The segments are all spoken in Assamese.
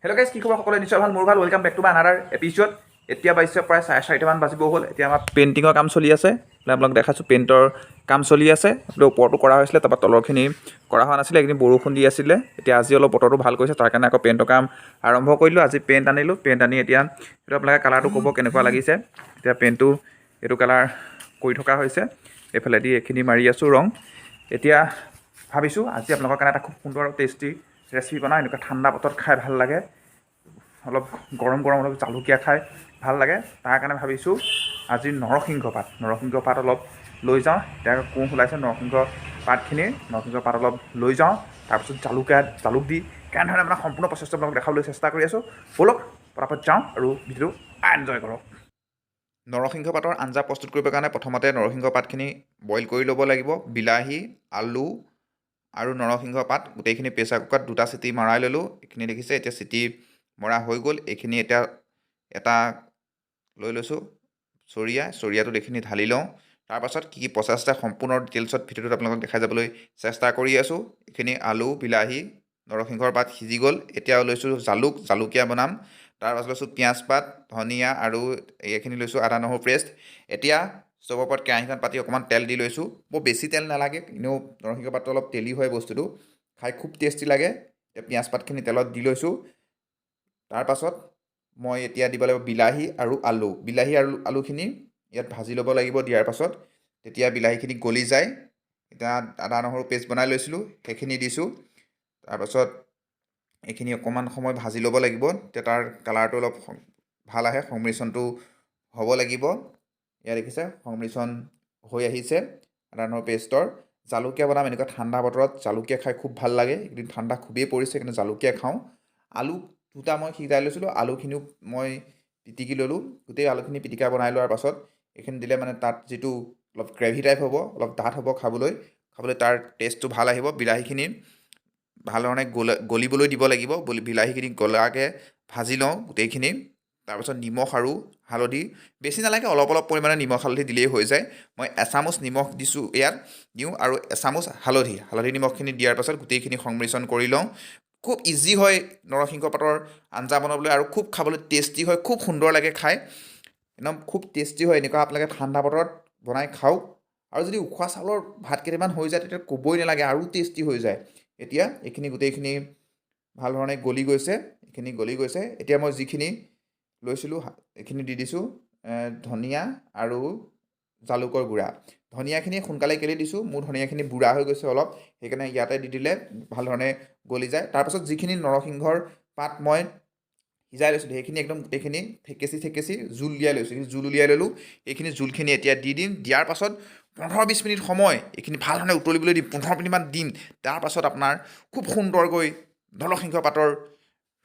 হেল্ল' গাইজ, কি খবৰ সকলোৱে? নিশ্চয় ভাল, মোৰ ভাল। Welcome back to my another episode. এতিয়া বাজিছে প্ৰায় 4:30মান বাজিব হ'ল। এতিয়া আমাৰ পেইণ্টিঙৰ কাম চলি আছে। আপোনালোকক দেখাইছোঁ পেইণ্টৰ কাম চলি আছে। ওপৰতো কৰা হৈছিলে, তাৰপৰা তলৰখিনি কৰা হোৱা নাছিলে। এইখিনি বৰষুণ দি আছিলে। এতিয়া আজি অলপ বতৰটো ভাল কৰিছে, তাৰ কাৰণে আকৌ পেইণ্টৰ কাম আৰম্ভ কৰিলোঁ। আজি পেইণ্ট আনিলোঁ। পেইণ্ট আনি এতিয়া এইটো আপোনালোকে কালাৰটো ক'ব কেনেকুৱা লাগিছে। এতিয়া পেইণ্টটো এইটো কালাৰ কৰি থকা হৈছে। এইফালেদি এইখিনি মাৰি আছোঁ ৰং। এতিয়া ভাবিছোঁ আজি আপোনালোকৰ কাৰণে এটা খুব সুন্দৰ আৰু টেষ্টি ৰেচিপি বনাওঁ। এনেকুৱা ঠাণ্ডা বতৰত খাই ভাল লাগে, অলপ গৰম গৰম অলপ জালুকীয়া খাই ভাল লাগে। তাৰ কাৰণে ভাবিছোঁ আজি নৰসিংহ পাত অলপ লৈ যাওঁ। এতিয়া কোঁহ ওলাইছে নৰসিংহ পাত অলপ লৈ যাওঁ। তাৰপিছত জালুক দি কেনেধৰণে মানে সম্পূৰ্ণ প্ৰচেছটো আপোনালোকক দেখাবলৈ চেষ্টা কৰি আছোঁ। ব'লক পটাপট যাওঁ আৰু ভিডিঅ'টো এনজয় কৰক। নৰসিংহ পাতৰ আঞ্জা প্ৰস্তুত কৰিবৰ কাৰণে প্ৰথমতে নৰসিংহ পাতখিনি বইল কৰি ল'ব লাগিব। বিলাহী, আলু আৰু নৰসিংহ পাত গোটেইখিনি প্ৰেছাৰ কুকাৰত 2টা চিটি মৰাই ল'লোঁ। এইখিনি দেখিছে, এতিয়া চিটি মৰা হৈ গ'ল। এইখিনি এতিয়া এটা লৈ লৈছোঁ চৰিয়াটোত এইখিনি ঢালি লওঁ। তাৰপাছত কি প্ৰচেছ এটা সম্পূৰ্ণ ডিটেইলছত ভিডিঅ'টোত আপোনালোকক দেখাই যাবলৈ চেষ্টা কৰি আছোঁ। এইখিনি আলু, বিলাহী, নৰসিংহৰ পাত সিজি গ'ল। এতিয়া লৈছোঁ জালুকীয়া বনাম। তাৰপাছত লৈছোঁ পিঁয়াজ পাত, ধনিয়া আৰু এইখিনি লৈছোঁ আদা নহৰু পেষ্ট। এতিয়া ষ্ট'ভৰ ওপৰত কেৰাহীখন পাতি অকণমান তেল দি লৈছোঁ। বৰ বেছি তেল নালাগে, এনেও নৰসিংহ পাতটো অলপ তেলি হয় বস্তুটো, খাই খুব টেষ্টি লাগে। এতিয়া পিঁয়াজ পাতখিনি তেলত দি লৈছোঁ। তাৰপাছত মই এতিয়া দিব লাগিব বিলাহী আৰু আলুখিনি ইয়াত ভাজি ল'ব লাগিব। দিয়াৰ পাছত তেতিয়া বিলাহীখিনি গলি যায়। এতিয়া আদা নহৰু পেষ্ট বনাই লৈছিলোঁ, সেইখিনি দিছোঁ। তাৰপাছত এইখিনি অকণমান সময় ভাজি ল'ব লাগিব। তেতিয়া তাৰ কালাৰটো অলপ ভাল আহে, সংমিশ্ৰণটো হ'ব লাগিব। ইয়াত দেখিছে সংমিশ্ৰণ হৈ আহিছে আদা নহৰু পেষ্টৰ। জালুকীয়া বনাম এনেকুৱা ঠাণ্ডা বতৰত। জালুকীয়া খাই খুব ভাল লাগে। এইকেইদিন ঠাণ্ডা খুবেই পৰিছে, কিন্তু জালুকীয়া খাওঁ। আলু 2টা মই সিজাই লৈছিলোঁ, আলুখিনিও মই পিটিকি ল'লোঁ। গোটেই আলুখিনি পিটিকা বনাই লোৱাৰ পাছত এইখিনি দিলে মানে তাত যিটো অলপ গ্ৰেভি টাইপ হ'ব, অলপ ডাঠ হ'ব, খাবলৈ তাৰ টেষ্টটো ভাল আহিব। বিলাহীখিনি ভাল ধৰণে গলিবলৈ দিব লাগিব। বিলাহীখিনি গলাকৈ ভাজি লওঁ গোটেইখিনি। তাৰপাছত নিমখ আৰু হালধি বেছি নালাগে, অলপ পৰিমাণে নিমখ হালধি দিলেই হৈ যায়। মই এচামুচ নিমখ দিওঁ আৰু এচামুচ হালধি নিমখখিনি দিয়াৰ পাছত গোটেইখিনি সংমিশ্ৰণ কৰি লওঁ। খুব ইজি হয় নৰসিংহ পাতৰ আঞ্জা বনাবলৈ, আৰু খুব খাবলৈ টেষ্টি হয়, খুব সুন্দৰ লাগে খাই, একদম খুব টেষ্টি হয়। এনেকুৱা আপোনালোকে ঠাণ্ডা বতৰত বনাই খাওক। আৰু যদি উখোৱা চাউলৰ ভাত কেইটামান হৈ যায় তেতিয়া ক'বই নালাগে, আৰু টেষ্টি হৈ যায়। এতিয়া এইখিনি গোটেইখিনি ভাল ধৰণে গলি গৈছে। এতিয়া মই যিখিনি লৈছিলোঁ এইখিনি দি দিছোঁ। ধনিয়া আৰু জালুকৰ গুড়া। ধনিয়াখিনি সোনকালে কেলে দিছোঁ, মোৰ ধনিয়াখিনি বুঢ়া হৈ গৈছে অলপ, সেইকাৰণে ইয়াতে দি দিলে ভাল ধৰণে গলি যায়। তাৰপাছত যিখিনি নৰসিংহৰ পাত মই সিজাই লৈছিলোঁ সেইখিনি একদম গোটেইখিনি থেকেচি জোল উলিয়াই ল'লোঁ। এইখিনি জোলখিনি এতিয়া দি দিম। দিয়াৰ পাছত 15-20 মিনিট সময় এইখিনি ভাল ধৰণে উতলিবলৈ দিম। 15 মিনিটমান দিম। তাৰপাছত আপোনাৰ খুব সুন্দৰকৈ নৰসিংহ পাতৰ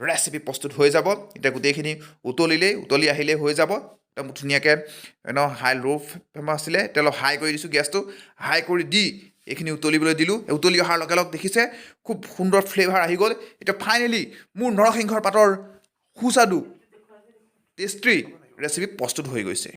ৰেচিপি প্ৰস্তুত হৈ যাব। এতিয়া গোটেইখিনি উতলি আহিলেই হৈ যাব। একদম ধুনীয়াকৈ ল' ফ্লেম আছিলে, এতিয়া অলপ হাই কৰি দিছোঁ গেছটো। হাই কৰি দি এইখিনি উতলিবলৈ দিলোঁ। উতলি অহাৰ লগে লগে দেখিছে খুব সুন্দৰ ফ্লেভাৰ আহি গ'ল। এতিয়া ফাইনেলি মোৰ নৰসিংহৰ পাতৰ সুস্বাদু টেষ্টি ৰেচিপি প্ৰস্তুত হৈ গৈছে।